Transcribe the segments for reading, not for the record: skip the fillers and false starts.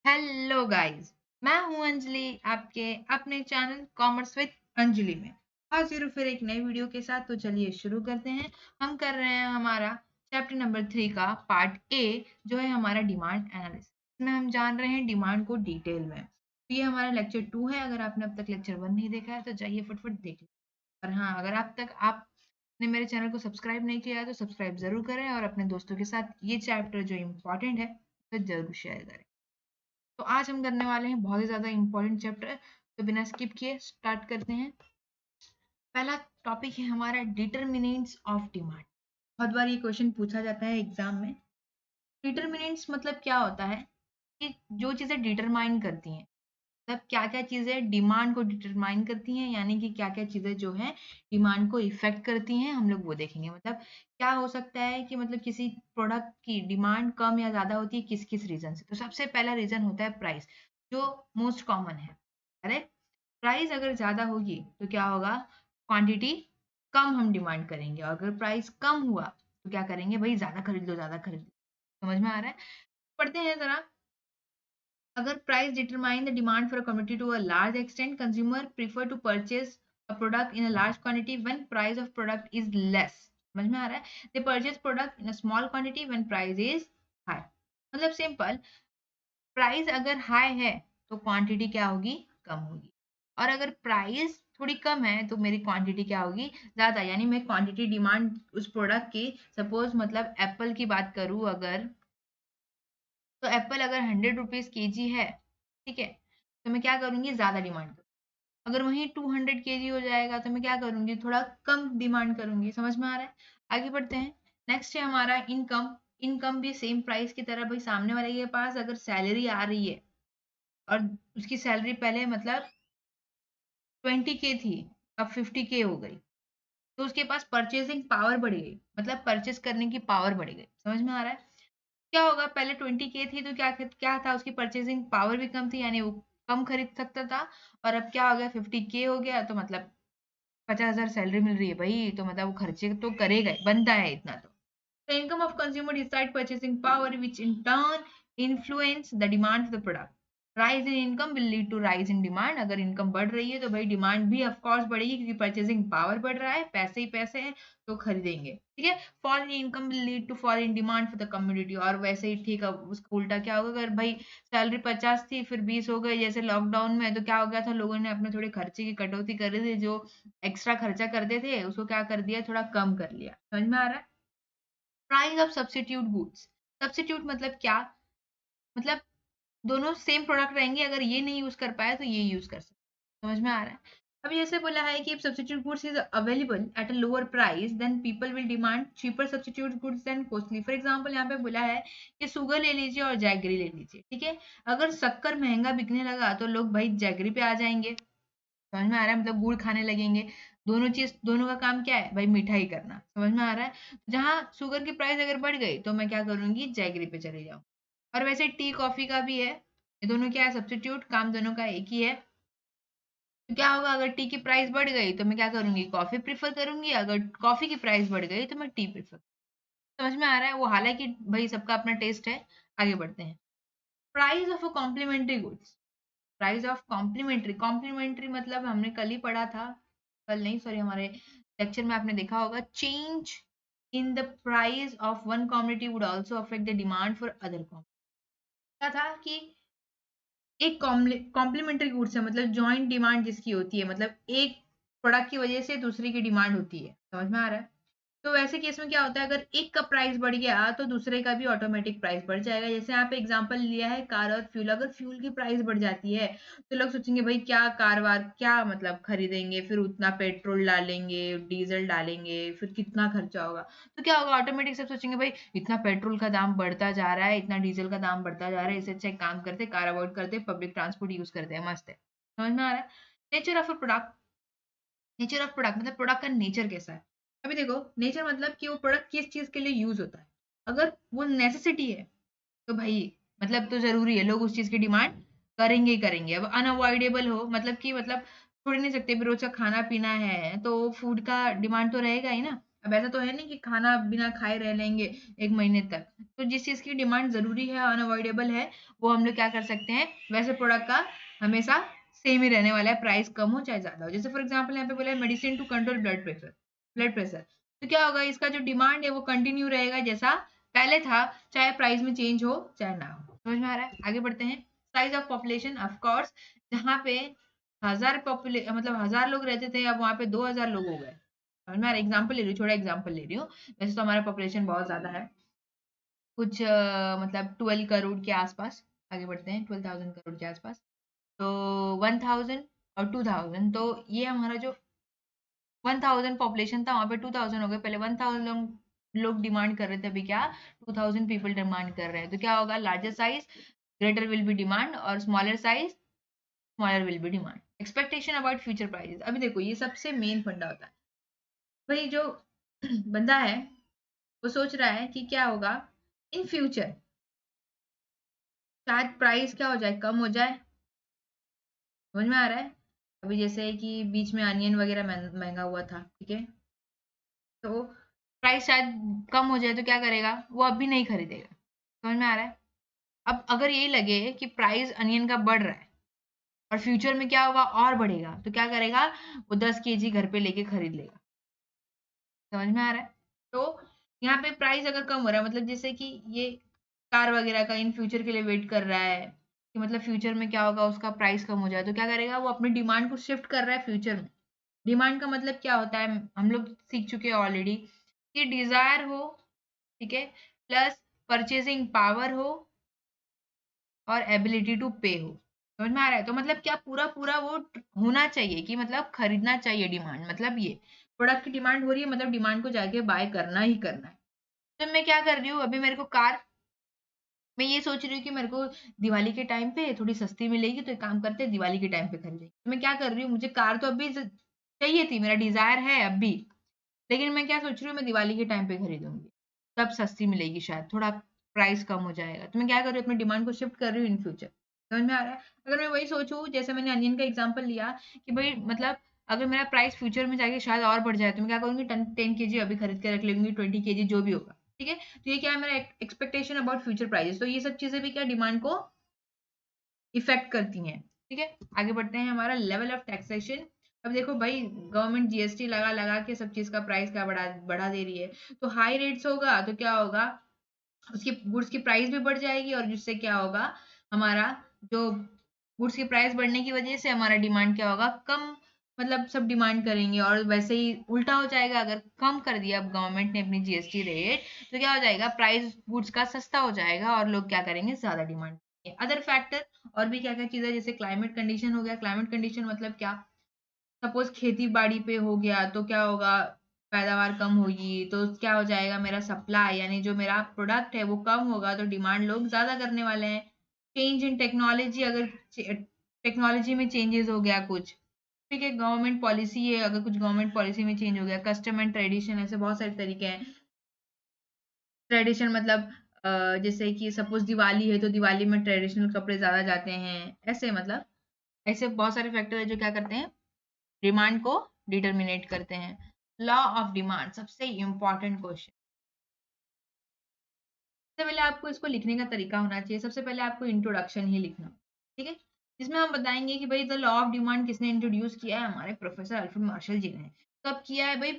Hello guys. मैं हूं अंजलि, आपके अपने चैनल कॉमर्स विद अंजलि में हाजिर हूं फिर एक नई वीडियो के साथ। तो चलिए शुरू करते हैं। हम कर रहे हैं हमारा चैप्टर नंबर 3 का पार्ट ए, जो है हमारा डिमांड एनालिसिस। इसमें हम जान रहे हैं डिमांड को डिटेल में। तो ये हमारा लेक्चर 2 है। अगर आपने अब तक लेक्चर 1 नहीं देखा है तो जाइए फटफट देख लीजिए। और हाँ, अगर आप तक आपने मेरे चैनल को सब्सक्राइब नहीं किया है तो सब्सक्राइब जरूर करें और अपने दोस्तों के साथ ये चैप्टर जो इम्पोर्टेंट है तो जरूर शेयर करें। तो आज हम करने वाले हैं बहुत ही ज्यादा इंपॉर्टेंट चैप्टर। तो बिना स्किप किए स्टार्ट करते हैं। पहला टॉपिक है हमारा डिटरमिनेंट्स ऑफ डिमांड। बहुत बार ये क्वेश्चन पूछा जाता है एग्जाम में। डिटरमिनेंट्स मतलब क्या होता है कि जो चीजें डिटरमाइन करती हैं, मतलब क्या क्या चीजें डिमांड को डिटरमाइन करती हैं, यानी कि क्या क्या चीजें जो है डिमांड को इफेक्ट करती हैं, हम लोग वो देखेंगे। मतलब क्या हो सकता है कि मतलब किसी प्रोडक्ट की डिमांड कम या ज्यादा होती है किस किस रीजन से। तो सबसे पहला रीजन होता है प्राइस, जो मोस्ट कॉमन है। अरे, प्राइस अगर ज्यादा होगी तो क्या होगा, क्वांटिटी कम हम डिमांड करेंगे, और अगर प्राइस कम हुआ तो क्या करेंगे, भाई ज्यादा खरीद लो ज्यादा खरीद लो। समझ में आ रहा है? पढ़ते हैं जरा। अगर price determine the demand for a commodity to a large extent, consumer prefer to purchase a product in a large quantity when price of product is less. समझ में आ रहा है? They purchase product in a small quantity when price is high. मतलब simple, price अगर high है तो quantity क्या होगी, कम होगी। और अगर प्राइस थोड़ी कम है तो मेरी क्वांटिटी क्या होगी, ज्यादा। यानी मैं क्वांटिटी डिमांड उस प्रोडक्ट की, सपोज मतलब एप्पल की बात करूं अगर, तो एप्पल अगर 100 रुपीज केजी है, ठीक है, तो मैं क्या करूंगी, ज्यादा डिमांड करूंगी। अगर वहीं 200 केजी हो जाएगा तो मैं क्या करूंगी, थोड़ा कम डिमांड करूंगी। समझ में आ रहा है? आगे बढ़ते हैं। नेक्स्ट है हमारा इनकम। इनकम भी सेम प्राइस की तरह, भाई सामने वाले के पास अगर सैलरी आ रही है और उसकी सैलरी पहले मतलब 20 के थी, अब 50 के हो गई, तो उसके पास परचेजिंग पावर बढ़ गई, मतलब परचेस करने की पावर बढ़ गई। समझ में आ रहा है? क्या होगा, पहले 20 के थी तो क्या क्या था, उसकी परचेजिंग पावर भी कम थी, यानी वो कम खरीद सकता था। और अब क्या हो गया, 50 के हो गया, तो मतलब 50,000 सैलरी मिल रही है भाई, तो मतलब वो खर्चे तो करेगा ही, बनता है इतना तो। The income of consumer decide purchasing power, which in turn influence the demand for the product. Rise in income will lead to rise in demand. अगर इनकम बढ़ रही है तो भाई डिमांड भी ऑफ कोर्स बढ़ेगी, क्योंकि परचेसिंग पावर बढ़ रहा है, पैसे ही पैसे हैं तो खरीदेंगे। ठीक है। Fall in income will lead to fall in demand for the community. और वैसे ही ठीक है, उसका उल्टा क्या होगा, अगर भाई सैलरी 50 थी फिर 20 हो गई, जैसे लॉकडाउन में, तो क्या हो गया था, लोगों ने अपने थोड़े खर्चे की कटौती कर दी थी, जो एक्स्ट्रा खर्चा करते थे उसको क्या कर दिया, थोड़ा कम कर लिया। समझ में आ रहा है? Price of substitute goods. Substitute मतलब क्या, मतलब दोनों सेम प्रोडक्ट रहेंगे, अगर ये नहीं यूज कर पाया तो ये यूज कर सकते। समझ में आ रहा है? अभी जैसे बोला है कि substitute goods is available at a lower price, then people will demand cheaper substitute goods than costly. For example यहाँ पे बोला है कि शुगर ले लीजिए और जैगरी ले लीजिए। ठीक है, अगर शक्कर महंगा बिकने लगा तो लोग भाई जैगरी पे आ जाएंगे। समझ में आ रहा है? मतलब गुड़ खाने लगेंगे। दोनों चीज, दोनों का काम क्या है भाई, मिठाई करना। समझ में आ रहा है? जहाँ शुगर की प्राइस अगर बढ़ गई तो मैं क्या करूंगी, जैगरी पे चले जाऊँ। और वैसे टी कॉफी का भी है, ये दोनों क्या है, सब्स्टिट्यूट, काम दोनों का एक ही है। तो क्या होगा, अगर टी की प्राइस बढ़ गई तो मैं क्या करूंगी, कॉफी प्रीफर करूंगी, अगर कॉफी की प्राइस बढ़ गई तो मैं टी प्रीफर। समझ में आ रहा है? वो हालांकि भाई सबका अपना टेस्ट है। आगे बढ़ते हैं। Price of a complementary goods. Price of complementary, complementary मतलब हमने कल ही पढ़ा था, कल नहीं सॉरी, हमारे लेक्चर में आपने देखा होगा, change in the price of one commodity would also affect the demand for other commodity. क्या था कि एक कॉम्प्लीमेंट्री गुड्स है, मतलब जॉइंट डिमांड जिसकी होती है, मतलब एक प्रोडक्ट की वजह से दूसरी की डिमांड होती है। समझ में आ रहा है? तो वैसे केस में क्या होता है, अगर एक का प्राइस बढ़ गया तो दूसरे का भी ऑटोमेटिक प्राइस बढ़ जाएगा। जैसे यहाँ पे एग्जांपल लिया है कार और फ्यूल। अगर फ्यूल की प्राइस बढ़ जाती है तो लोग सोचेंगे भाई क्या कार वार क्या मतलब खरीदेंगे, फिर उतना पेट्रोल डालेंगे, डीजल डालेंगे, फिर कितना खर्चा होगा। तो क्या होगा, ऑटोमेटिक सब सोचेंगे भाई इतना पेट्रोल का दाम बढ़ता जा रहा है, इतना डीजल का दाम बढ़ता जा रहा है, इससे अच्छा एक काम करते, कार अवॉइड करते, पब्लिक ट्रांसपोर्ट यूज करते हैं, मस्त है। समझ में आ रहा है? Nature of a product. Nature of product मतलब प्रोडक्ट का नेचर कैसा है। अभी देखो, नेचर मतलब कि वो प्रोडक्ट किस चीज के लिए यूज होता है। अगर वो नेसेसिटी है तो भाई मतलब तो जरूरी है, लोग उस चीज की डिमांड करेंगे ही करेंगे। अब अनअवॉइडेबल हो, मतलब कि मतलब छोड़ ही नहीं सकते, भी रोज का खाना पीना है तो फूड का डिमांड तो रहेगा ही ना। अब ऐसा तो है नहीं कि खाना बिना खाए रह लेंगे 1 महीने तक। तो जिस चीज़ की डिमांड ज़रूरी है, अनअवॉइडेबल है, वो हम लोग क्या कर सकते हैं, वैसे प्रोडक्ट का हमेशा सेम ही रहने वाला है, प्राइस कम हो चाहे ज़्यादा हो। जैसे फॉर एग्जाम्पल यहाँ पे बोला है medicine to control blood pressure. तो क्या होगा, इसका जो डिमांड है वो कंटिन्यू रहेगा जैसा पहले था, चाहे प्राइस में चेंज हो चाहे ना हो। समझ में आ रहा है? आगे बढ़ते हैं। Size of population, of course जहाँ पे 1000 लोग रहते थे, अब वहाँ पे 2000 लोग हो गए। समझ में आ रहा है? एग्जाम्पल ले रही हूँ, छोटा एग्जाम्पल ले रही हूँ। वैसे तो हमारा पॉपुलेशन बहुत ज्यादा है, कुछ 12 करोड़ के आसपास। आगे बढ़ते हैं, 12,000 करोड़ के आसपास। तो 1000 और 2000, तो ये हमारा जो 1000 पॉपुलेशन था, वहाँ पे 2000 हो गए। पहले 1000 लोग डिमांड कर रहे थे, अभी क्या 2000 पीपल डिमांड कर रहे हैं। तो क्या होगा, larger size greater will be demand, और smaller size smaller will be demand. Expectation about future prices. अभी देखो, ये सबसे मेन फंडा होता है। भाई जो बंदा है वो सोच रहा है कि क्या होगा इन फ्यूचर, शायद प्राइस क्या हो जाए, कम हो जाए। समझ में आ रहा है? अभी जैसे कि बीच में अनियन वगैरह महंगा हुआ था, ठीक है, तो प्राइस शायद कम हो जाए तो क्या करेगा, वो अभी नहीं खरीदेगा। समझ में आ रहा है? अब अगर यही लगे कि प्राइस अनियन का बढ़ रहा है और फ्यूचर में क्या होगा और बढ़ेगा, तो क्या करेगा, वो 10 kg घर पे लेके खरीद लेगा। समझ में आ रहा है? तो यहाँ पे प्राइस अगर कम हो रहा है, मतलब जैसे कि ये कार वगैरह का इन फ्यूचर के लिए वेट कर रहा है कि मतलब फ्यूचर में क्या होगा, उसका प्राइस कम हो जाए, तो क्या करेगा, वो अपनी डिमांड को शिफ्ट कर रहा है फ्यूचर में। डिमांड का मतलब क्या होता है, हम लोग सीख चुके हैं ऑलरेडी, कि डिजायर हो, ठीक है, प्लस परचेजिंग पावर हो और एबिलिटी टू पे हो। समझ में आ रहा है? तो मतलब क्या पूरा पूरा वो होना चाहिए कि मतलब खरीदना चाहिए, डिमांड मतलब ये प्रोडक्ट की डिमांड हो रही है, मतलब डिमांड को जाके बाय करना ही करना है। तो मैं क्या कर रही हूँ, अभी मेरे को कार, मैं ये सोच रही हूँ कि मेरे को दिवाली के टाइम पे थोड़ी सस्ती मिलेगी, तो एक काम करते हैं दिवाली के टाइम पे खरीदेंगे। तो मैं क्या कर रही हूँ, मुझे कार तो अभी चाहिए थी, मेरा डिजायर है अभी, लेकिन मैं क्या सोच रही हूँ, मैं दिवाली के टाइम पे खरीदूंगी, तब सस्ती मिलेगी, शायद थोड़ा प्राइस कम हो जाएगा। तो मैं क्या कर रही हूँ, अपनी डिमांड को शिफ्ट कर रही हूँ इन फ्यूचर। समझ में आ रहा है? अगर मैं वही सोचूं, जैसे मैंने अनियन का एग्जांपल लिया कि भाई मतलब अगर मेरा प्राइस फ्यूचर में जाके शायद और बढ़ जाए, तो मैं क्या करूंगी, 10 kg अभी खरीद के रख लूंगी, 20 kg जो भी होगा, ठीक है। तो ये क्या है, मेरा एक्सपेक्टेशन अबाउट फ्यूचर प्राइजेस। तो ये सब चीजें भी क्या डिमांड को इफेक्ट करती हैं, ठीक है। आगे बढ़ते हैं, हमारा लेवल ऑफ टैक्सेशन। अब देखो भाई, गवर्नमेंट जीएसटी लगा लगा के सब चीज का प्राइस क्या बढ़ा बढ़ा दे रही है। तो हाई रेट्स होगा तो क्या होगा, उसकी गुड्स की प्राइस भी बढ़ जाएगी, और जिससे क्या होगा, हमारा जो गुड्स की प्राइस बढ़ने की वजह से हमारा डिमांड क्या होगा, कम, मतलब सब डिमांड करेंगे। और वैसे ही उल्टा हो जाएगा, अगर कम कर दिया अब गवर्नमेंट ने अपनी जीएसटी रेट, तो क्या हो जाएगा, प्राइस गुड्स का सस्ता हो जाएगा और लोग क्या करेंगे, ज्यादा डिमांड। अदर फैक्टर और भी क्या क्या चीजें, जैसे क्लाइमेट कंडीशन हो गया। क्लाइमेट कंडीशन मतलब क्या, सपोज खेती बाड़ी पे हो गया तो क्या होगा, पैदावार कम होगी, तो क्या हो जाएगा, मेरा सप्लाई यानी जो मेरा प्रोडक्ट है वो कम होगा, तो डिमांड लोग ज्यादा करने वाले हैं। चेंज इन टेक्नोलॉजी, अगर टेक्नोलॉजी में चेंजेस हो गया कुछ, ठीक है, गवर्नमेंट पॉलिसी है, अगर कुछ गवर्नमेंट पॉलिसी में चेंज हो गया, कस्टम एंड ट्रेडिशन, ऐसे बहुत सारे तरीके हैं। ट्रेडिशन मतलब जैसे कि सपोज दिवाली है तो दिवाली में ट्रेडिशनल कपड़े ज्यादा जाते हैं, ऐसे मतलब ऐसे बहुत सारे फैक्टर है जो क्या करते हैं, डिमांड को डिटरमिनेट करते हैं। लॉ ऑफ डिमांड, सबसे इंपॉर्टेंट क्वेश्चन। सबसे पहले आपको इसको लिखने का तरीका होना चाहिए। सबसे पहले आपको इंट्रोडक्शन ही लिखना, ठीक है, जिसमें हम बताएंगे कि भाई द लॉ ऑफ डिमांड किसने इंट्रोड्यूस किया है, हमारे प्रोफेसर अल्फ्रेड मार्शल जी ने। कब किया है भाई,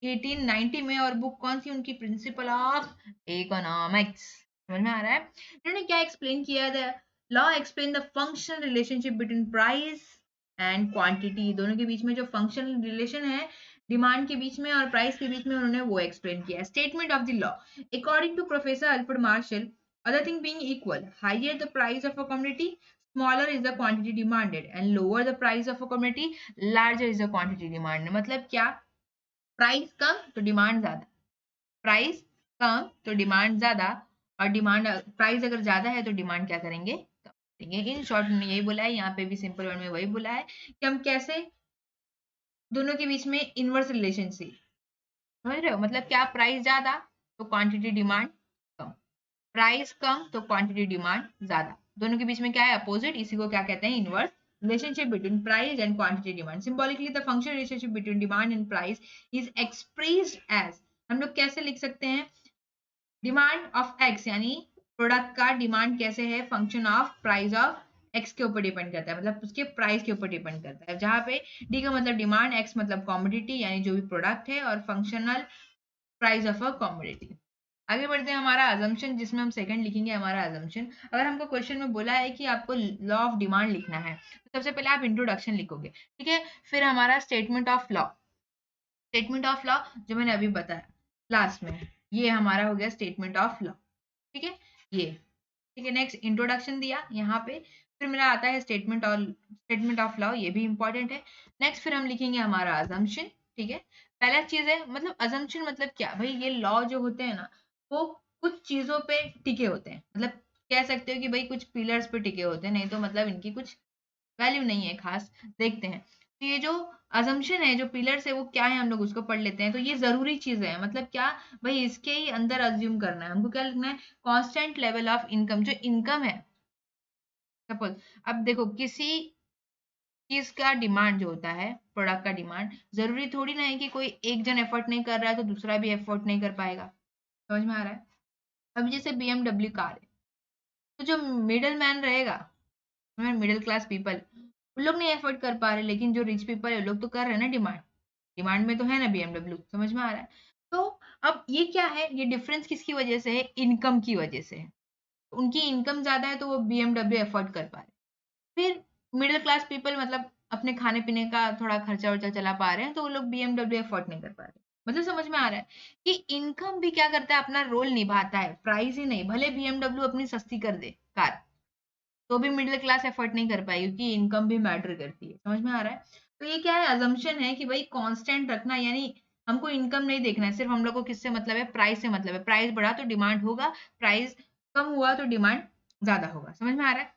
1890 में। और बुक कौन सी उनकी, प्रिंसिपल ऑफ इकोनॉमिक्स। समझ में आ रहा है? उन्होंने क्या एक्सप्लेन किया, the law explain the functional relationship between price and quantity. दोनों के बीच में जो फंक्शनल रिलेशन है डिमांड के बीच में और प्राइस के बीच में, उन्होंने वो एक्सप्लेन किया। Statement of the law, according to Professor Alfred Marshall, other thing being equal, higher the price of a commodity, smaller is the quantity demanded, and lower the price of a commodity, larger is the quantity demanded। मतलब क्या, price कम तो demand ज्यादा, price कम तो demand ज्यादा, और demand price अगर ज्यादा है तो डिमांड क्या करेंगे, कम करेंगे। इन शॉर्ट में यही बोला है, यहाँ पे भी सिंपल वर्ड में वही बोला है कि हम कैसे दोनों के बीच में इनवर्स रिलेशनशिप, समझ रहे हो, मतलब क्या, प्राइस ज्यादा तो क्वांटिटी डिमांड कम, प्राइस कम तो क्वांटिटी डिमांड ज्यादा। दोनों के बीच में क्या है, अपोजिट। इसी को क्या कहते हैं, inverse relationship between price and quantity demand. Symbolically the functional relationship between demand and price is expressed as हम लोग कैसे लिख सकते हैं, डिमांड ऑफ एक्स यानी प्रोडक्ट का डिमांड कैसे है, function of price of X के ऊपर डिपेंड करता है, मतलब उसके प्राइस के ऊपर डिपेंड करता है, जहां पे डी का मतलब डिमांड, एक्स मतलब कॉमोडिटी यानी जो भी प्रोडक्ट है, और functional price of a commodity. आगे बढ़ते हैं, हमारा अजम्पशन जिसमें हम सेकंड लिखेंगे हमारा अजम्पशन। अगर हमको क्वेश्चन में बोला है कि आपको लॉ ऑफ डिमांड लिखना है तो सबसे पहले आप इंट्रोडक्शन लिखोगे, ठीक है, फिर हमारा statement of law, statement of law जो मैंने अभी बताया लास्ट में, ये हमारा हो गया स्टेटमेंट ऑफ लॉ, ठीक है, ये ठीक है। नेक्स्ट इंट्रोडक्शन दिया यहाँ पे, फिर मेरा आता है स्टेटमेंट ऑफ लॉ, ये भी इंपॉर्टेंट है। नेक्स्ट फिर हम लिखेंगे हमारा अजम्पशन, ठीक है। पहला चीज है मतलब अजम्पशन मतलब क्या भाई, ये लॉ जो होते हैं ना वो कुछ चीजों पे टिके होते हैं, मतलब कह सकते हो कि भाई कुछ पिलर्स पे टिके होते हैं, नहीं तो मतलब इनकी कुछ वैल्यू नहीं है खास। देखते हैं तो ये जो अजम्पशन है, जो पिलर्स है वो क्या है, हम लोग उसको पढ़ लेते हैं। तो ये जरूरी चीज है, मतलब क्या भाई, इसके ही अंदर अज्यूम करना है हमको, क्या लिखना है, कांस्टेंट लेवल ऑफ इनकम, जो इनकम है। सपोज अब देखो किसी चीज का डिमांड जो होता है, प्रोडक्ट का डिमांड, जरूरी थोड़ी ना है कि कोई एक जन एफर्ट नहीं कर रहा है तो दूसरा भी एफर्ट नहीं कर पाएगा। समझ में आ रहा है? अब जैसे BMW कार है, तो जो मिडल मैन रहेगा, मिडिल क्लास पीपल, उन लोग नहीं एफर्ट कर पा रहे, लेकिन जो रिच पीपल है वो लोग तो कर रहे हैं ना डिमांड, डिमांड में तो है ना BMW। समझ में आ रहा है? तो अब ये क्या है, ये डिफरेंस किसकी वजह से है, इनकम की वजह से है। उनकी इनकम ज्यादा है तो वो BMW एफोर्ड कर पा रहे हैं, फिर मिडिल क्लास पीपल मतलब अपने खाने पीने का थोड़ा खर्चा वर्चा चला पा रहे हैं, तो वो लोग BMW एफोर्ड नहीं कर पा रहे। मतलब समझ में आ रहा है कि इनकम भी क्या करता है, अपना रोल निभाता है, प्राइस ही नहीं, भले BMW अपनी सस्ती कर दे कार, तो भी मिडिल क्लास एफर्ट नहीं कर पाएगी, क्योंकि इनकम भी मैटर करती है। समझ में आ रहा है? तो ये क्या है, अजम्पशन है कि भाई कांस्टेंट रखना, यानी हमको इनकम नहीं देखना है, सिर्फ हम लोग को किससे मतलब है, प्राइस से मतलब है। प्राइस बढ़ा तो डिमांड होगा, प्राइस कम हुआ तो डिमांड ज्यादा होगा। समझ में आ रहा है?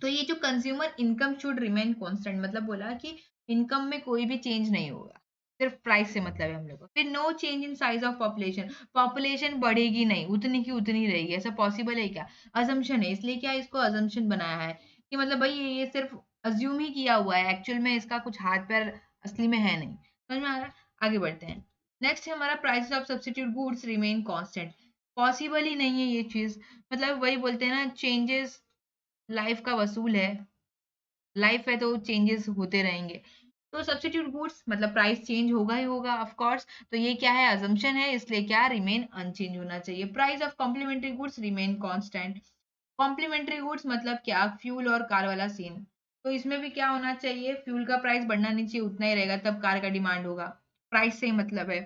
तो ये जो consumer income should remain constant, मतलब बोला कि इनकम में कोई भी चेंज नहीं होगा, सिर्फ प्राइस से मतलब है हम लोग को। फिर no change in size of population, population बढ़ेगी नहीं, उतनी की उतनी रहेगी, ऐसा पॉसिबल है क्या? अजम्पशन है, इसलिए क्या इसको अजम्पशन बनाया है कि मतलब भाई ये सिर्फ अज्यूम ही किया हुआ है, एक्चुअल में इसका कुछ हाथ पैर असली में है नहीं। समझ में आ रहा है? आगे बढ़ते हैं। नेक्स्ट है हमारा price of substitute goods remain constant, possible ही नहीं है ये चीज। मतलब वही बोलते हैं ना, चेंजेस लाइफ का वसूल है, लाइफ है तो चेंजेस होते रहेंगे। तो सब्स्टिट्यूट गुड्स मतलब प्राइस चेंज होगा ही होगा ऑफ कोर्स। तो ये क्या है, अजम्पशन है, इसलिए क्या रिमेन अनचेंज होना चाहिए। Price of complementary goods remain constant, complementary goods मतलब क्या, फ्यूल और कार वाला सीन। तो इसमें भी क्या होना चाहिए, फ्यूल का प्राइस बढ़ना नहीं चाहिए, उतना ही रहेगा, तब कार का डिमांड होगा, प्राइस से ही मतलब है।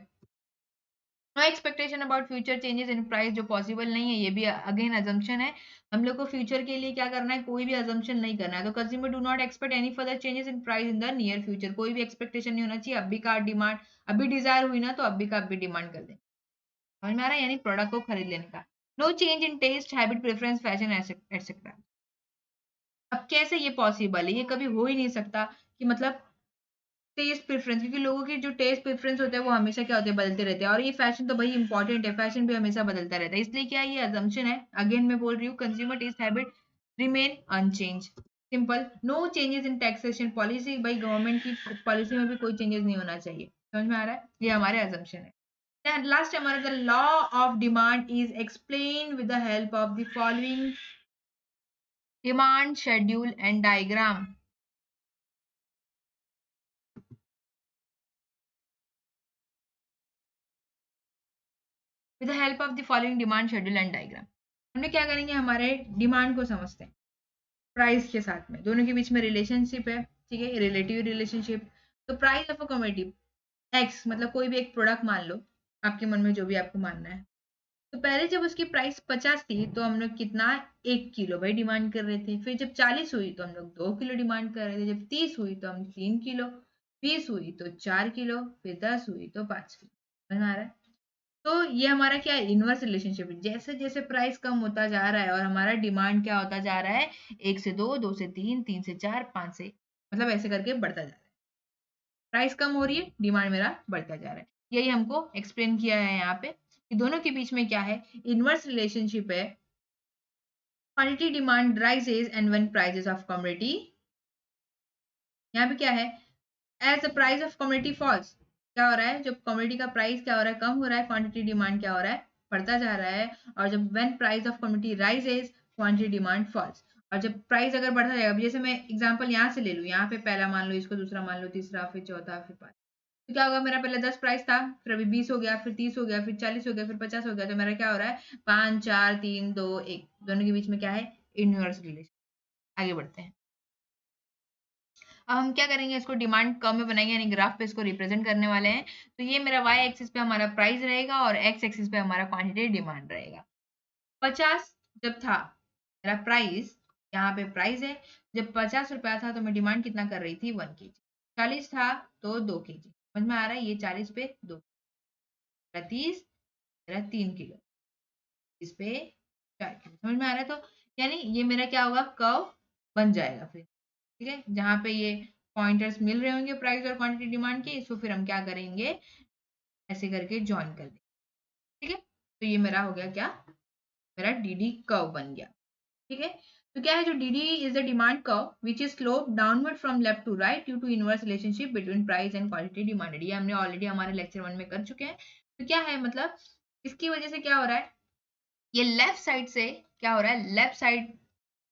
No expectation about future changes in price, जो पॉसिबल नहीं है, ये भी अगेन अजम्पशन है। हम लोग को फ्यूचर के लिए क्या करना है, कोई भी अजम्पशन नहीं करना है। तो consumer do not expect any further changes in price in the near future, कोई भी एक्सपेक्टेशन नहीं होना चाहिए। अभी का डिमांड, अभी डिजायर हुई ना तो अभी का अभी डिमांड कर दें। समझ में आ रहा है? यानी प्रोडक्ट को खरीद लेने का। No change in taste, habit, preference, fashion etcetera. अब कैसे ये पॉसिबल है, ये कभी हो ही नहीं सकता कि मतलब टेस्ट प्रेफरेंस, क्योंकि लोगों के जो टेस्ट प्रेफरेंस होते हैं वो हमेशा क्या होते हैं, बदलते रहते हैं। और ये फैशन तो भाई इंपॉर्टेंट है, फैशन भी हमेशा बदलता रहता है, इसलिए क्या ये अजम्पशन है। अगेन मैं बोल रही हूँ, consumer taste habit remain unchange. Simple. No changes in taxation policy, भाई गवर्नमेंट की पॉलिसी में भी कोई चेंजेस नहीं होना चाहिए। समझ में आ रहा है? ये हमारे अजम्पशन है। लास्ट हमारा, the law of demand is explain with the help of the following demand schedule and diagram. With the help of the following demand schedule and diagram, हमने क्या करेंगे, हमारे डिमांड को समझते हैं प्राइस के साथ में, दोनों के बीच में रिलेशनशिप है, ठीक है, रिलेटिव रिलेशनशिप। तो price of a commodity x, मतलब कोई भी एक प्रोडक्ट मान लो, आपके मन में जो भी आपको मानना है। तो पहले जब उसकी प्राइस 50 थी तो हम लोग कितना, 1 किलो भाई डिमांड कर रहे थे। फिर जब 40 हुई तो हम लोग 2 किलो डिमांड कर रहे थे। जब 30 हुई तो हम 3 किलो, 20 हुई तो 4 किलो, फिर 10 हुई तो 5 किलो। समझ में आ रहा है? तो ये हमारा क्या है, इनवर्स रिलेशनशिप है। जैसे जैसे प्राइस कम होता जा रहा है और हमारा डिमांड क्या होता जा रहा है, 1 से 2, 2 से 3, 3 से 4, 5 से, मतलब ऐसे करके बढ़ता जा रहा है। प्राइस कम हो रही है, डिमांड मेरा बढ़ता जा रहा है। यही हमको एक्सप्लेन किया है यहाँ पे कि दोनों के बीच में क्या है, इनवर्स रिलेशनशिप है। Quantity demand rises and when prices of commodity, यहाँ पे क्या है, as the price of commodity falls, क्या हो रहा है, जब कमोडिटी का प्राइस क्या हो रहा है, कम हो रहा है, क्वांटिटी डिमांड क्या हो रहा है, बढ़ता जा रहा है। और जब when price of commodity rises quantity demand falls. और जब प्राइस अगर बढ़ता जाएगा, जैसे मैं एग्जांपल यहाँ से ले लूँ, यहाँ पे पहला मान लो, इसको दूसरा मान लो, तीसरा, फिर चौथा, फिर पांच, तो क्या होगा, मेरा पहले 10 प्राइस था, फिर अभी 20 हो गया, फिर 30 हो गया, फिर 40 हो गया, फिर 50 हो गया, तो मेरा क्या हो रहा है, 5 4 3 2 1, दोनों के बीच में क्या है, इनवर्स रिलेशन। आगे बढ़ते हैं। अब हम क्या करेंगे, इसको डिमांड कर्व में बनाएंगे, यानी ग्राफ पे इसको रिप्रेजेंट करने वाले हैं। तो ये मेरा वाई एक्सिस पे हमारा प्राइस रहेगा और एक्स एक्सिस पे हमारा क्वांटिटी डिमांड रहेगा। 50 जब था मेरा प्राइस, यहाँ पे प्राइस है, जब 50 रुपया था तो मैं डिमांड कितना कर रही थी, 1 kg। 40 था तो 2 kg। समझ में आ रहा है, ये 40 पे 2, 30 मेरा 3 किलो, इस पे 4 किलो। समझ में आ रहा है, तो यानी ये मेरा क्या होगा, कर्व बन जाएगा फिर। ठीक है, जहां पे ये पॉइंटर्स मिल रहे होंगे प्राइस और क्वांटिटी डिमांड के, इसको फिर हम क्या करेंगे, ऐसे करके ज्वाइन कर देंगे। ठीक है, तो ये मेरा हो गया क्या, मेरा डीडी कर्व बन गया। ठीक है, तो क्या है, जो DD is the demand curve which is slope downward from left to right due to inverse relationship between price and quantity demanded. ये हमने ऑलरेडी हमारे लेक्चर 1 में कर चुके हैं। तो क्या है, मतलब इसकी वजह से क्या हो रहा है, ये लेफ्ट साइड से क्या हो रहा है, लेफ्ट साइड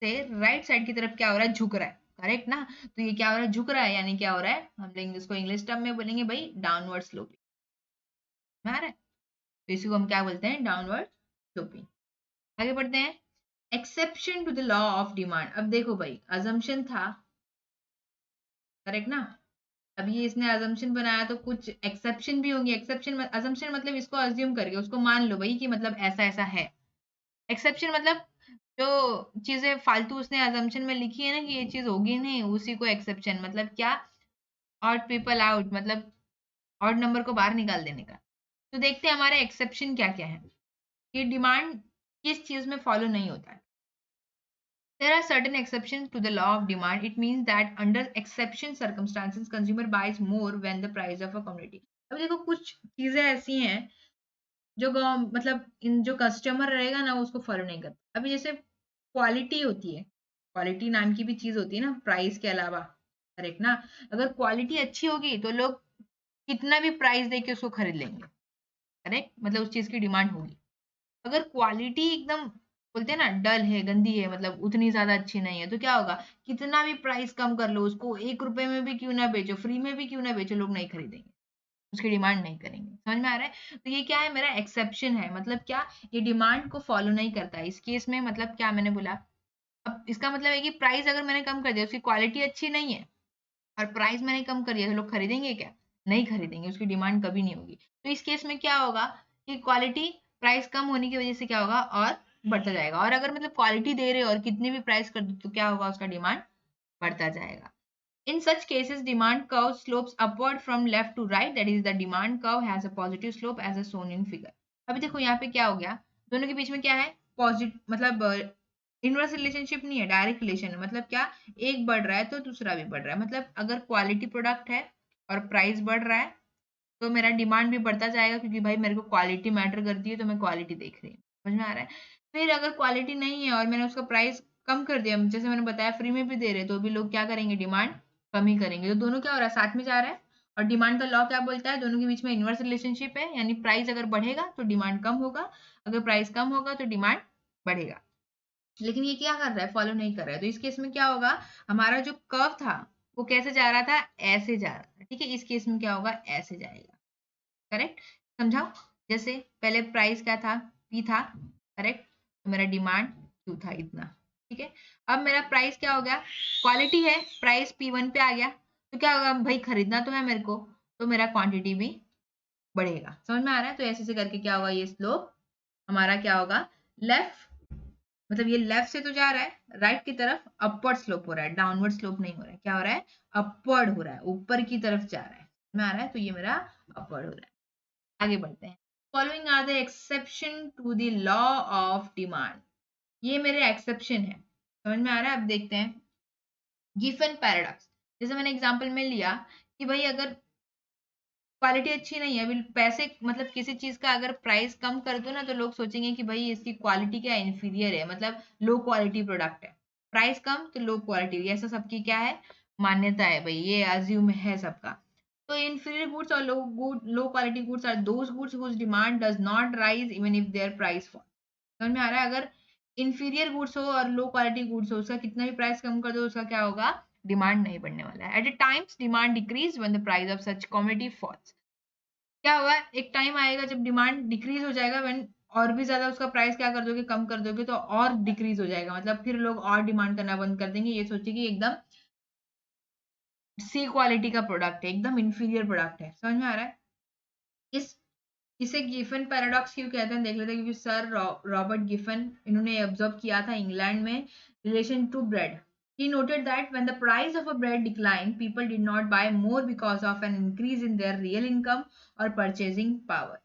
से राइट साइड की तरफ क्या हो रहा है, झुक रहा है। करेक्ट ना, तो ये क्या हो रहा है, झुक रहा है, यानी क्या हो रहा है, हम लेंगे इसको इंग्लिश टर्म में बोलेंगे भाई डाउनवर्ड स्लोपिंग। आ रहा है, तो इसी को हम क्या बोलते हैं, डाउनवर्ड स्लोपिंग। आगे बढ़ते हैं, exception to the law of demand. अब देखो भाई, अजम्पशन था, करेक्ट ना, अब ये इसने अजम्पशन बनाया तो कुछ एक्सेप्शन भी होंगे। एक्सेप्शन अजम्पशन मतलब इसको अज्यूम करके उसको मान लो भाई कि मतलब ऐसा ऐसा है। एक्सेप्शन मतलब जो चीजें फालतू उसने अजम्पशन में लिखी है ना कि ये चीज होगी नहीं, उसी को एक्सेप्शन मतलब क्या, ऑड पीपल आउट, मतलब ऑड नंबर को बाहर निकाल देने का। तो देखते हैं हमारे एक्सेप्शन क्या क्या है। ये डिमांड किस चीज में फॉलो नहीं होता है। There are certain exceptions to the law of demand. It means that under exception circumstances, consumer buys more when the price of a commodity. अब देखो कुछ चीजें ऐसी हैं जो मतलब इन जो कस्टमर रहेगा ना, वो उसको फॉलो नहीं करता। अभी जैसे क्वालिटी होती है, क्वालिटी नाम की भी चीज होती है ना प्राइस के अलावा, करेक्ट ना। अगर क्वालिटी अच्छी होगी तो लोग कितना भी प्राइस दे के उसको खरीद लेंगे, करेक्ट, मतलब उस चीज की डिमांड होगी। अगर क्वालिटी एकदम बोलते हैं ना डल है, गंदी है, मतलब उतनी ज्यादा अच्छी नहीं है, तो क्या होगा, कितना भी प्राइस कम कर लो, उसको 1 रुपए में भी क्यों ना बेचो, फ्री में भी क्यों ना बेचो, लोग नहीं खरीदेंगे, उसकी डिमांड नहीं करेंगे। समझ में आ रहा है, तो ये क्या है, मेरा एक्सेप्शन है। मतलब क्या, ये डिमांड को फॉलो नहीं करता है इस केस में। मतलब क्या मैंने बोला, अब इसका मतलब है कि प्राइस अगर मैंने कम कर दिया, उसकी क्वालिटी अच्छी नहीं है और प्राइस मैंने कम कर दिया, तो लोग खरीदेंगे क्या, नहीं खरीदेंगे, उसकी डिमांड कभी नहीं होगी। तो इस केस में क्या होगा कि क्वालिटी प्राइस कम होने की वजह से क्या होगा, और बढ़ता जाएगा। और अगर मतलब क्वालिटी दे रहे हो और कितनी भी प्राइस कर दो तो क्या होगा, उसका डिमांड बढ़ता जाएगा। In such cases, demand curve slopes upward from left to right. That is, the demand curve has a positive slope as shown in figure. अभी देखो यहाँ पे क्या हो गया, दोनों के बीच में क्या है, पॉजिटिव, मतलब इनवर्स रिलेशनशिप नहीं है, डायरेक्ट रिलेशन है। मतलब क्या, एक बढ़ रहा है तो दूसरा भी बढ़ रहा है। मतलब अगर क्वालिटी प्रोडक्ट है और प्राइस बढ़ रहा है तो मेरा डिमांड भी बढ़ता जाएगा, क्योंकि भाई मेरे को क्वालिटी मैटर करती है, तो मैं क्वालिटी देख रही हूँ। समझ में आ रहा है। फिर अगर क्वालिटी नहीं है और मैंने उसका प्राइस कम कर दिया, जैसे मैंने बताया फ्री में भी दे रहे, तो भी लोग क्या करेंगे, डिमांड कम ही करेंगे। तो दोनों क्या हो रहा है, साथ में जा रहा है। और डिमांड का लॉ क्या बोलता है, दोनों के बीच में इनवर्स रिलेशनशिप है, यानी प्राइस अगर बढ़ेगा तो डिमांड कम होगा, अगर प्राइस कम होगा तो डिमांड बढ़ेगा। लेकिन ये क्या कर रहा है, फॉलो नहीं कर रहा है। तो इस केस में क्या होगा, हमारा जो कर्व था वो कैसे जा रहा था, ऐसे जा रहा था। ठीक है, इस केस में क्या होगा, ऐसे जाएगा। करेक्ट, समझाओ। जैसे पहले प्राइस क्या था, पी था, करेक्ट, तो मेरा डिमांड क्यू था इतना। ठीक है, अब मेरा प्राइस क्या हो गया, क्वालिटी है, प्राइस P1 पे आ गया, तो क्या होगा भाई, खरीदना तो है मेरे को, तो मेरा क्वांटिटी भी बढ़ेगा। समझ में आ रहा है। तो ऐसे से करके क्या होगा, ये स्लोप हमारा क्या होगा, लेफ्ट, मतलब ये लेफ्ट से तो जा रहा है, राइट की तरफ अपवर्ड स्लोप हो रहा है, डाउनवर्ड स्लोप नहीं हो रहा है। क्या हो रहा है, अपवर्ड हो रहा है, ऊपर की तरफ जा रहा है। समझ में आ रहा है, तो ये मेरा अपवर्ड हो रहा है। आगे बढ़ते हैं। Following are the exception to the law of demand. ये मेरे एक्सेप्शन है। समझ में आ रहा है। अब देखते हैं गिवन पैराडॉक्स। जैसे मैंने एग्जांपल में लिया कि भाई अगर क्वालिटी अच्छी नहीं है, पैसे मतलब किसी चीज का अगर प्राइस कम कर दो ना, तो लोग सोचेंगे कि भाई इसकी क्वालिटी क्या इंफीरियर है, मतलब लो क्वालिटी प्रोडक्ट है। प्राइस कम तो लो क्वालिटी, ऐसा सबकी क्या है, मान्यता है भाई, ये अज्यूम है सबका। तो inferior goods और low quality goods are those goods whose demand does not rise even if their price fall. समझ में आ रहा है? अगर inferior goods हो और low quality goods हो, उसका कितना भी प्राइस कम कर दो, उसका क्या होगा, डिमांड नहीं बढ़ने वाला है. At a times demand decrease when the price of such commodity falls. क्या होगा, एक टाइम आएगा जब डिमांड डिक्रीज हो जाएगा, व्हेन और भी ज्यादा उसका प्राइस क्या कर दोगे, कम कर दोगे, तो और डिक्रीज हो जाएगा, मतलब फिर लोग और डिमांड करना बंद कर देंगे, ये सोचिए कि एकदम सी क्वालिटी का प्रोडक्ट है, एकदम इंफीरियर प्रोडक्ट है. समझ में आ रहा है? इस इसे गिफन पैराडॉक्स क्यों कहते हैं, देख लेते हैं. क्योंकि सर रॉबर्ट गिफन, इन्होंने ऑब्जर्व किया था इंग्लैंड में relation to bread. He noted that when the price of a bread declined, people did not buy more because of an increase in their real income or purchasing power.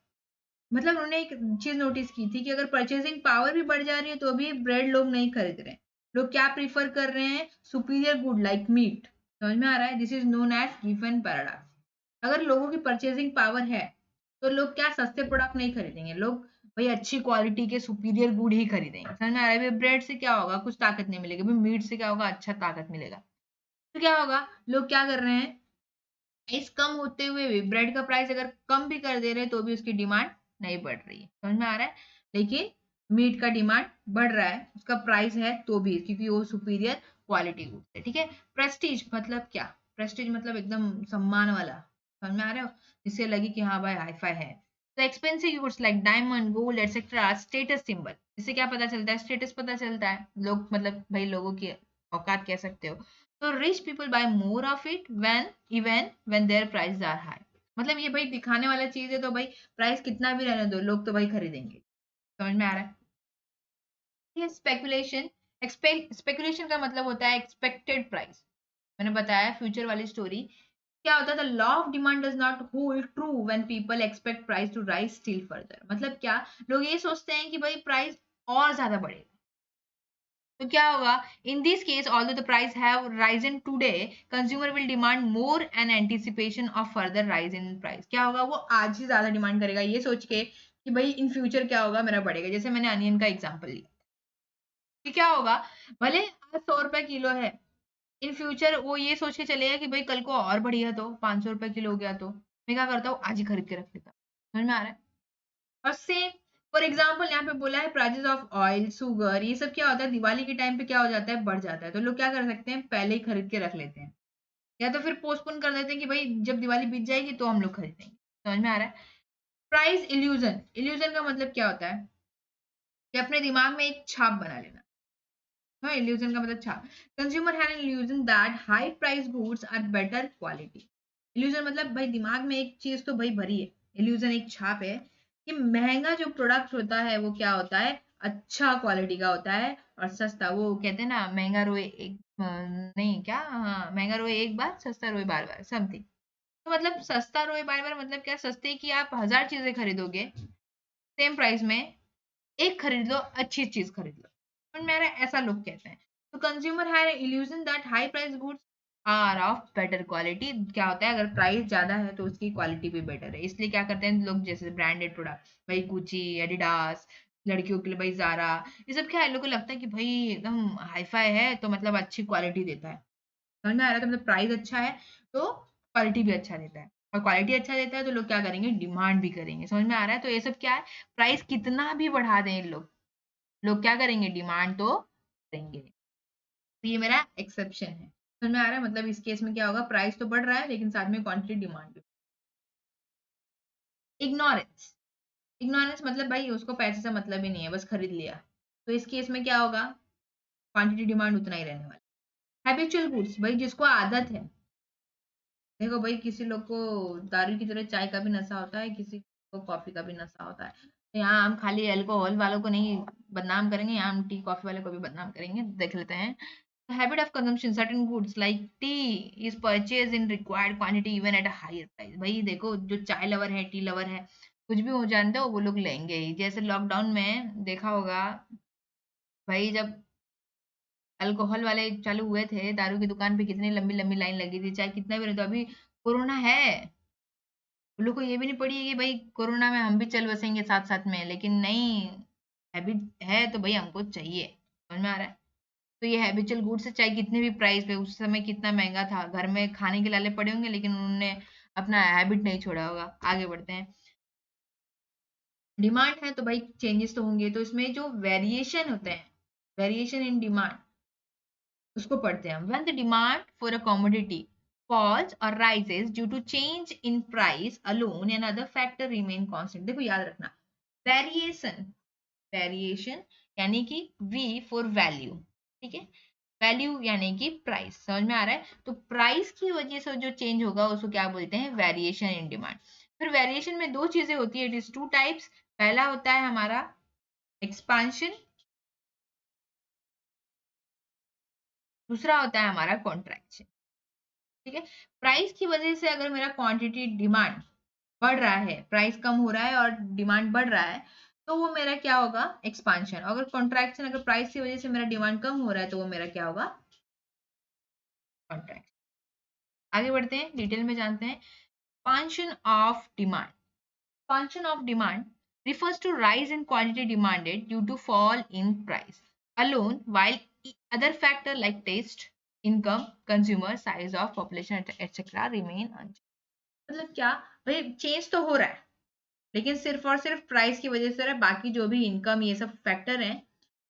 मतलब उन्होंने एक चीज notice की थी कि अगर purchasing power भी बढ़ जा रही है तो भी ब्रेड लोग नहीं खरीद रहे हैं. लोग क्या प्रीफर कर रहे हैं, सुपीरियर गुड लाइक मीट. समझ में आ रहा है? This is known as Giffen paradox. अगर लोगों की परचेसिंग पावर है तो लोग क्या सस्ते प्रोडक्ट नहीं खरीदेंगे, लोग भाई अच्छी क्वालिटी के सुपीरियर गुड ही खरीदेंगे. समझ में आ रहा है? ब्रेड से क्या होगा, कुछ ताकत नहीं मिलेगी. भाई मीट से क्या होगा, अच्छा ताकत मिलेगा. तो क्या होगा, लोग क्या कर रहे हैं, प्राइस कम होते हुए भी, ब्रेड का प्राइस अगर कम भी कर दे रहे हैं तो भी उसकी डिमांड नहीं बढ़ रही है. समझ में आ रहा है? लेकिन मीट का डिमांड बढ़ रहा है, उसका प्राइस है तो भी, क्योंकि वो सुपीरियर क्वालिटी गुड्स है. ठीक है. प्रेस्टीज मतलब क्या, प्रेस्टीज मतलब एकदम सम्मान वाला. समझ में आ रहा है? जिससे लगे कि हाँ भाई हाईफाई है. तो expensive goods like diamond, gold etcetera status symbol. इससे क्या पता चलता है, स्टेटस पता चलता है, लोग मतलब भाई लोगों की औकात कह सकते हो. तो rich people buy more of it when even when their prices are high. मतलब ये भाई दिखाने वाला चीज है, तो भाई प्राइस कितना भी रहने दो, लोग तो भाई खरीदेंगे. समझ में आ रहा है? ये स्पेकुलेशन. स्पेकुलेशन का मतलब होता है एक्सपेक्टेड प्राइस. मैंने बताया फ्यूचर वाली स्टोरी. क्या होता है, the law of demand does not hold true when people expect price to rise still further. मतलब क्या, लोग ये सोचते हैं कि भाई प्राइस और ज्यादा बढ़ेगा. तो क्या होगा, in this case although the price have risen today, consumer will demand more an anticipation of further rise in price. क्या होगा, वो आज ही ज्यादा डिमांड करेगा ये सोच के कि भाई इन फ्यूचर क्या होगा, मेरा बढ़ेगा. जैसे मैंने अनियन का एग्जांपल लिया कि क्या होगा, भले आज 100 रुपए किलो है, इन फ्यूचर वो ये सोच के चलेगा कि भाई कल को और बढ़िया, तो 500 रुपए किलो हो गया, तो मैं क्या करता हूँ, आज ही खरीद के रख लेता हूँ. समझ में आ रहा है? और सेम फॉर एग्जाम्पल यहाँ पे बोला है प्राइसेस ऑफ ऑयल, शुगर, ये सब क्या होता है, दिवाली के टाइम पे क्या हो जाता है, बढ़ जाता है. तो लोग क्या कर सकते हैं, पहले ही खरीद के रख लेते हैं, या तो फिर पोस्टपोन कर देते हैं कि भाई जब दिवाली बीत जाएगी तो हम लोग खरीदेंगे. समझ में आ रहा है? Price illusion. इल्यूजन का मतलब क्या होता है, कि अपने दिमाग में एक छाप बना लेना. हाँ, इल्यूजन का मतलब छाप. Consumer have an illusion that high price goods are better quality. Illusion मतलब भाई दिमाग में एक चीज तो भाई भरी है. इल्यूजन एक छाप है कि महंगा जो प्रोडक्ट होता है वो क्या होता है, अच्छा क्वालिटी का होता है, और सस्ता, वो कहते हैं ना महंगा रोए एक नहीं क्या, हाँ महंगा रोए एक बार, सस्ता रोए बार बार, समथिंग. तो मतलब सस्ता रोए बार बार मतलब क्या, सस्ते की आप 1000 चीजें खरीदोगे सेम प्राइस में, एक खरीद लो, अच्छी चीज खरीद लो. पर मेरा ऐसा लोग कहते हैं. तो consumer have illusion that high price goods are of better quality. क्या होता है, अगर प्राइस ज्यादा है तो उसकी क्वालिटी भी बेटर है, इसलिए क्या करते हैं लोग, जैसे ब्रांडेड प्रोडक्ट, भाई गुची, एडिडास, लड़कियों के लिए भाई जारा, ये सब क्या है, लोगों को लगता है कि भाई एकदम हाईफाई है तो मतलब अच्छी क्वालिटी देता है. समझ में आ रहा है? तो मतलब प्राइस अच्छा है तो क्वालिटी भी अच्छा देता है, और क्वालिटी अच्छा देता है तो लोग क्या करेंगे, डिमांड भी करेंगे. समझ में आ रहा है? तो ये सब क्या है, प्राइस कितना भी बढ़ा दें लोग, लोग क्या करेंगे, डिमांड तो करेंगे. तो ये मेरा एक्सेप्शन है. समझ में आ रहा है? मतलब इस केस में क्या होगा, प्राइस तो बढ़ रहा है लेकिन साथ में क्वांटिटी डिमांड भी. इग्नोरेंस. इग्नोरेंस मतलब भाई उसको पैसे से मतलब ही नहीं है, बस खरीद लिया. तो इस केस में क्या होगा, क्वांटिटी डिमांड उतना ही रहने वाला. हैबिचुअल गुड्स, भाई जिसको आदत है. देखो भाई किसी लोग को दारू की तरह चाय का भी नशा होता है, किसी को कॉफी का भी नशा होता है. तो यहाँ हम खाली अल्कोहल वालों को नहीं बदनाम करेंगे, यहाँ हम टी कॉफी वाले को भी बदनाम करेंगे. देख लेते हैं. Habit of consumption certain goods like tea is purchased in required quantity even at a higher price. भाई देखो जो चाय लवर है, टी लवर है, कुछ भी हो जानते हो वो लोग लेंगे ही. जैसे लॉकडाउन में देखा होगा भाई, जब अल्कोहल वाले चालू हुए थे, दारू की दुकान पे कितनी लंबी लंबी लाइन लगी थी, चाहे कितना भी रहे. तो अभी कोरोना है, उन लोग को ये भी नहीं पड़ी है कि भाई कोरोना में हम भी चल बसेंगे साथ साथ में, लेकिन नहीं, हैबिट है तो भाई हमको चाहिए. समझ में आ रहा है? तो ये हैबिचुअल गुड्स है, चाहे कितने भी प्राइस पे, उस समय कितना महंगा था, घर में खाने के लाले पड़े होंगे लेकिन उन्होंने अपना हैबिट नहीं छोड़ा होगा। आगे बढ़ते हैं। डिमांड है तो भाई चेंजेस तो होंगे, तो इसमें जो वेरिएशन होते हैं, वेरिएशन इन डिमांड, उसको पढ़ते हैं हम। When the demand for a commodity falls or rises due to change in price alone and other factor remain constant। देखो याद रखना, वेरिएशन, वेरिएशन यानी कि V फॉर वैल्यू, ठीक है, वैल्यू यानी कि प्राइस, समझ में आ रहा है। तो प्राइस की वजह से जो चेंज होगा उसको क्या बोलते हैं, वेरिएशन इन डिमांड। फिर वेरिएशन में दो चीजें होती है, इट इज टू टाइप्स। पहला होता है हमारा एक्सपांशन, दूसरा होता है हमारा कॉन्ट्रैक्शन, ठीक है। प्राइस की वजह से अगर मेरा क्वांटिटी डिमांड बढ़ रहा है, प्राइस कम हो रहा है और डिमांड बढ़ रहा है, तो वो मेरा क्या होगा, एक्सपांशन। अगर कॉन्ट्रैक्शन, अगर प्राइस की वजह से मेरा डिमांड कम हो रहा है, तो वो मेरा क्या होगा, कॉन्ट्रैक्शन। आगे बढ़ते हैं, डिटेल में जानते हैं। Expansion of demand, expansion of demand refers to rise in quantity demanded due to fall in price alone, while other factors like taste, income, consumer size of population etc remain unchanged। मतलब क्या भाई, change तो हो रहा है लेकिन सिर्फ और सिर्फ प्राइस की वजह से हो रहा है, बाकी जो भी इनकम ये सब फैक्टर हैं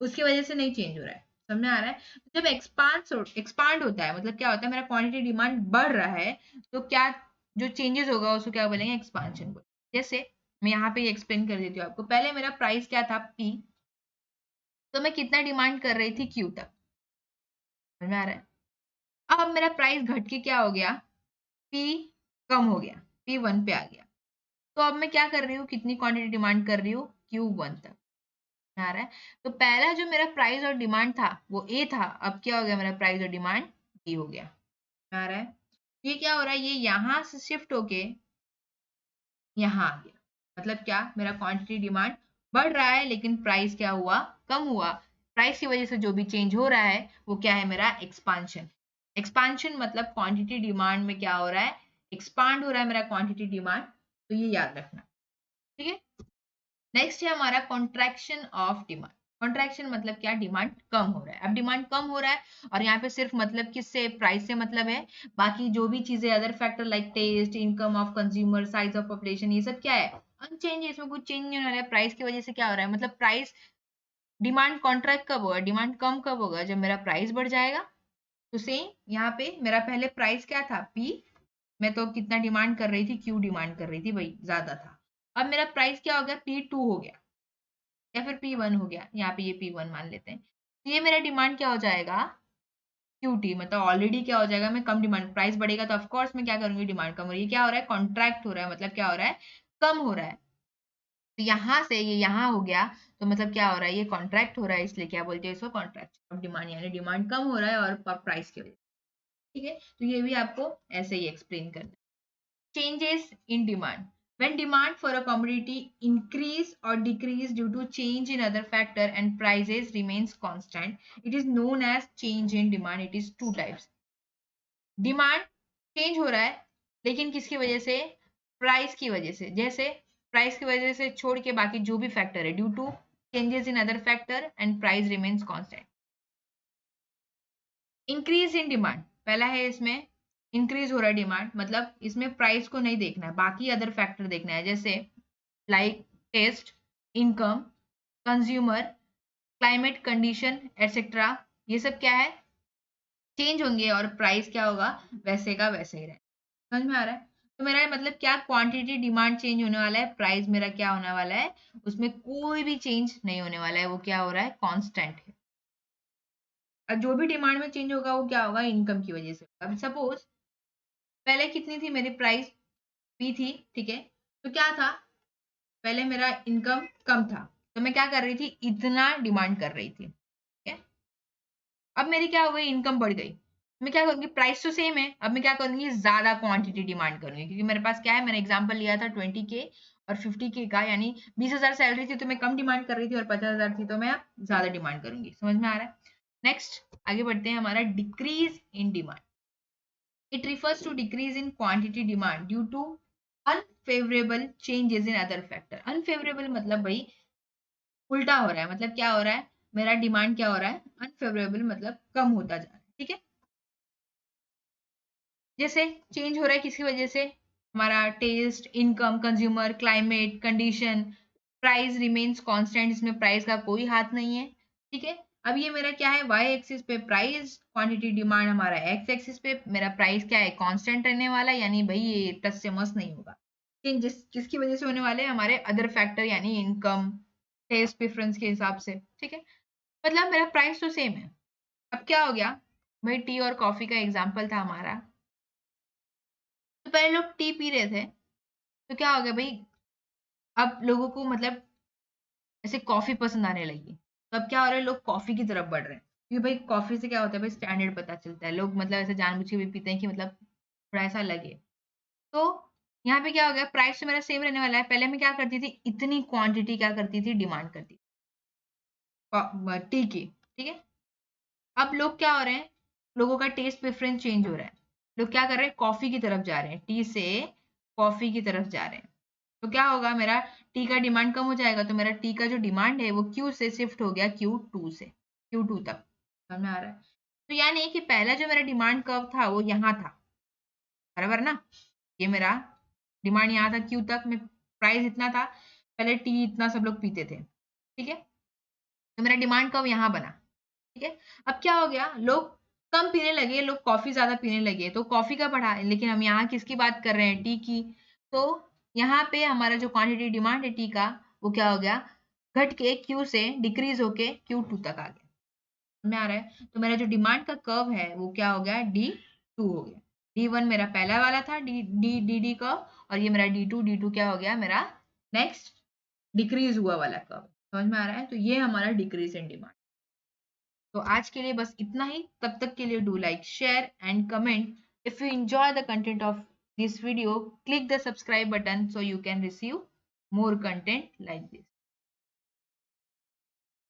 उसकी वजह से नहीं चेंज हो रहा है। समझ में आ रहा है। जब एक्सपांड होता है मतलब क्या होता है, मेरा क्वांटिटी डिमांड बढ़ रहा है, तो क्या जो चेंजेस होगा उसको क्या बोलेंगे, एक्सपांशन बोलेंगे। जैसे मैं यहाँ पे एक्सप्लेन कर देती हूँ आपको। पहले मेरा प्राइस क्या था, पी, तो मैं कितना डिमांड कर रही थी, क्यू तक। समझ में आ रहा है। अब मेरा प्राइस घट के क्या हो गया, पी कम हो गया, पी वन पे आ गया। तो अब मैं क्या कर रही हूँ, कितनी क्वांटिटी डिमांड कर रही हूँ, क्यू वन तक आ रहा है। तो पहला जो मेरा प्राइस और डिमांड था वो ए था, अब क्या हो गया, मेरा प्राइस और डिमांड बी हो गया। आ रहा है। ये क्या हो रहा है, ये यहाँ से शिफ्ट होके यहाँ आ गया। मतलब क्या, मेरा क्वांटिटी डिमांड बढ़ रहा है लेकिन प्राइस क्या हुआ, कम हुआ। प्राइस की वजह से जो भी चेंज हो रहा है वो क्या है, मेरा एक्सपांशन। एक्सपांशन मतलब क्वांटिटी डिमांड में क्या हो रहा है, एक्सपांड हो रहा है मेरा क्वांटिटी डिमांड। तो ये याद रखना, ठीक है। नेक्स्ट है हमारा कॉन्ट्रैक्शन ऑफ डिमांड। कॉन्ट्रैक्शन मतलब क्या, डिमांड कम हो रहा है। अब डिमांड कम हो रहा है और यहाँ पे सिर्फ मतलब किससे, प्राइस से मतलब है। बाकी जो भी चीजें other factor like taste, income of consumer, size of population, ये सब क्या है, अनचेंज है, इसमें कुछ चेंज नहीं हो रहा है। प्राइस की वजह से क्या हो रहा है, मतलब प्राइस, डिमांड कॉन्ट्रैक्ट कब होगा, डिमांड कम कब होगा, जब मेरा प्राइस बढ़ जाएगा। तो सेम यहाँ पे मेरा पहले प्राइस क्या था, पी, मैं तो कितना डिमांड कर रही थी, क्यू डिमांड कर रही थी भाई, ज्यादा था। अब मेरा प्राइस क्या हो गया, पी टू हो गया या फिर पी वन हो गया, यहाँ पे ये पी वन मान लेते हैं। तो ये मेरा डिमांड क्या हो जाएगा, क्यू टी, मतलब ऑलरेडी क्या हो जाएगा, मैं कम डिमांड, प्राइस बढ़ेगा तो ऑफकोर्स मैं क्या करूंगी, डिमांड कम हो रही है, क्या हो रहा है, कॉन्ट्रैक्ट हो रहा है, मतलब क्या हो रहा है, कम हो रहा है। तो यहाँ से ये यहाँ हो गया, तो मतलब क्या हो रहा है, ये कॉन्ट्रैक्ट हो रहा है, इसलिए क्या बोलते हैं इसको, कॉन्ट्रैक्ट ऑफ डिमांड, यानी डिमांड कम हो रहा है और प्राइस की वजह से, ठीक है। तो ये भी आपको ऐसे ही एक्सप्लेन करना है। Changes in demand. When demand for a commodity increase or decrease due to change in other factor and prices remains constant, it is known as change in demand. It is two types. Demand change हो रहा है लेकिन किसकी वजह से, price की वजह से। जैसे प्राइस की वजह से छोड़ के बाकी जो भी फैक्टर है, due to changes in other factor and price remains constant. Increase in demand पहला है, इसमें इंक्रीज हो रहा है डिमांड, मतलब इसमें प्राइस को नहीं देखना है, बाकी अदर फैक्टर देखना है, जैसे like taste, income, consumer, climate condition etcetera. ये सब क्या है, चेंज होंगे और प्राइस क्या होगा, वैसे का वैसे ही रहेगा। समझ में आ रहा है। तो मेरा मतलब क्या, क्वांटिटी डिमांड चेंज होने वाला है, प्राइस मेरा क्या होने वाला है, उसमें कोई भी चेंज नहीं होने वाला है, वो क्या हो रहा है, कांस्टेंट है। और जो भी डिमांड में चेंज होगा वो क्या होगा, इनकम की वजह से। अब सपोज पहले कितनी थी मेरी प्राइस, पी थी, ठीक है। तो क्या था, पहले मेरा इनकम कम था, तो मैं क्या कर रही थी, इतना डिमांड कर रही थी, ठीक है। अब मेरी क्या हो गई, इनकम बढ़ गई, मैं क्या करूंगी, प्राइस तो सेम है, अब मैं क्या करूंगी, ज्यादा क्वांटिटी डिमांड करूंगी, क्योंकि मेरे पास क्या है, मैंने एग्जांपल लिया था 20K और 50K का, यानी 20,000 सैलरी थी तो मैं कम डिमांड कर रही थी, और 50,000 थी तो मैं ज्यादा डिमांड करूंगी। समझ में आ रहा है। नेक्स्ट आगे बढ़ते हैं, हमारा decrease in demand. It refers to decrease in quantity demand due to unfavorable changes in other factor। Unfavorable मतलब भाई उल्टा हो रहा है, मतलब क्या हो रहा है, मेरा डिमांड क्या हो रहा है, अनफेवरेबल मतलब कम होता जा रहा है, ठीक है। जैसे चेंज हो रहा है किसकी वजह से, हमारा taste, income, consumer, climate, condition, price remains constant, इसमें प्राइस का कोई हाथ नहीं है, ठीक है। अब ये मेरा क्या है, वाई एक्सिस पे प्राइस, क्वांटिटी डिमांड हमारा एक्स एक्सिस पे, मेरा प्राइस क्या है, कांस्टेंट रहने वाला, यानी भाई ये टच से मस नहीं होगा। जिसकी वजह से होने वाले हैं हमारे अदर फैक्टर, यानी इनकम, टेस्ट प्रेफरेंस के हिसाब से, ठीक है। मतलब मेरा प्राइस तो सेम है। अब क्या हो गया भाई, टी और कॉफी का एग्जाम्पल था हमारा, तो पहले लोग टी पी रहे थे, तो क्या हो गया भाई, अब लोगों को मतलब ऐसे कॉफी पसंद आने लगी, तो अब क्या हो रहा है, लोग कॉफी की तरफ बढ़ रहे हैं, क्योंकि भाई कॉफी से क्या होता है भाई, स्टैंडर्ड पता चलता है, लोग मतलब ऐसे जानबूझ के भी पीते हैं कि मतलब थोड़ा ऐसा लगे। तो यहाँ पे क्या हो गया, प्राइस तो मेरा सेम रहने वाला है। पहले मैं क्या करती थी, इतनी क्वांटिटी क्या करती थी, डिमांड करती टी की, ठीक है। अब लोग क्या हो रहे हैं, लोगों का टेस्ट प्रेफरेंस चेंज हो रहा है, लोग क्या कर रहे हैं, कॉफी की तरफ जा रहे हैं, टी से कॉफी की तरफ जा रहे हैं। तो क्या होगा, मेरा टी का डिमांड कम हो जाएगा, तो मेरा टी का जो डिमांड है वो क्यू से शिफ्ट हो गया Q2 से, Q2 तक। समझ में आ रहा है? तो यानी कि पहला जो मेरा डिमांड कर्व था वो यहाँ था, बराबर ना, ये मेरा डिमांड यहाँ था क्यू तक में, प्राइस इतना था, पहले टी इतना सब लोग पीते थे, ठीक है। तो मेरा डिमांड कर्व यहाँ बना, ठीक है। अब क्या हो गया, लोग कम पीने लगे, लोग कॉफी ज्यादा पीने लगे, तो कॉफी का बढ़ा, लेकिन हम यहाँ किसकी बात कर रहे हैं, टी की। तो यहाँ पे हमारा जो क्वांटिटी डिमांड है टी का, वो क्या हो गया, घट के क्यू से डिक्रीज होके Q2 तक आ गया। में आ रहा है, तो मेरा जो डिमांड का कर्व है वो क्या हो गया, D2 हो गया। D1 मेरा पहला वाला था, डी कर्व, और ये मेरा D2 क्या हो गया, मेरा नेक्स्ट डिक्रीज हुआ वाला कर्व। समझ में आ रहा है? तो ये हमारा डिक्रीज इन डिमांड। तो आज के लिए बस इतना ही, तब तक के लिए do like, share and comment. If you enjoy the content of this video, click the subscribe button so you can receive more content like this.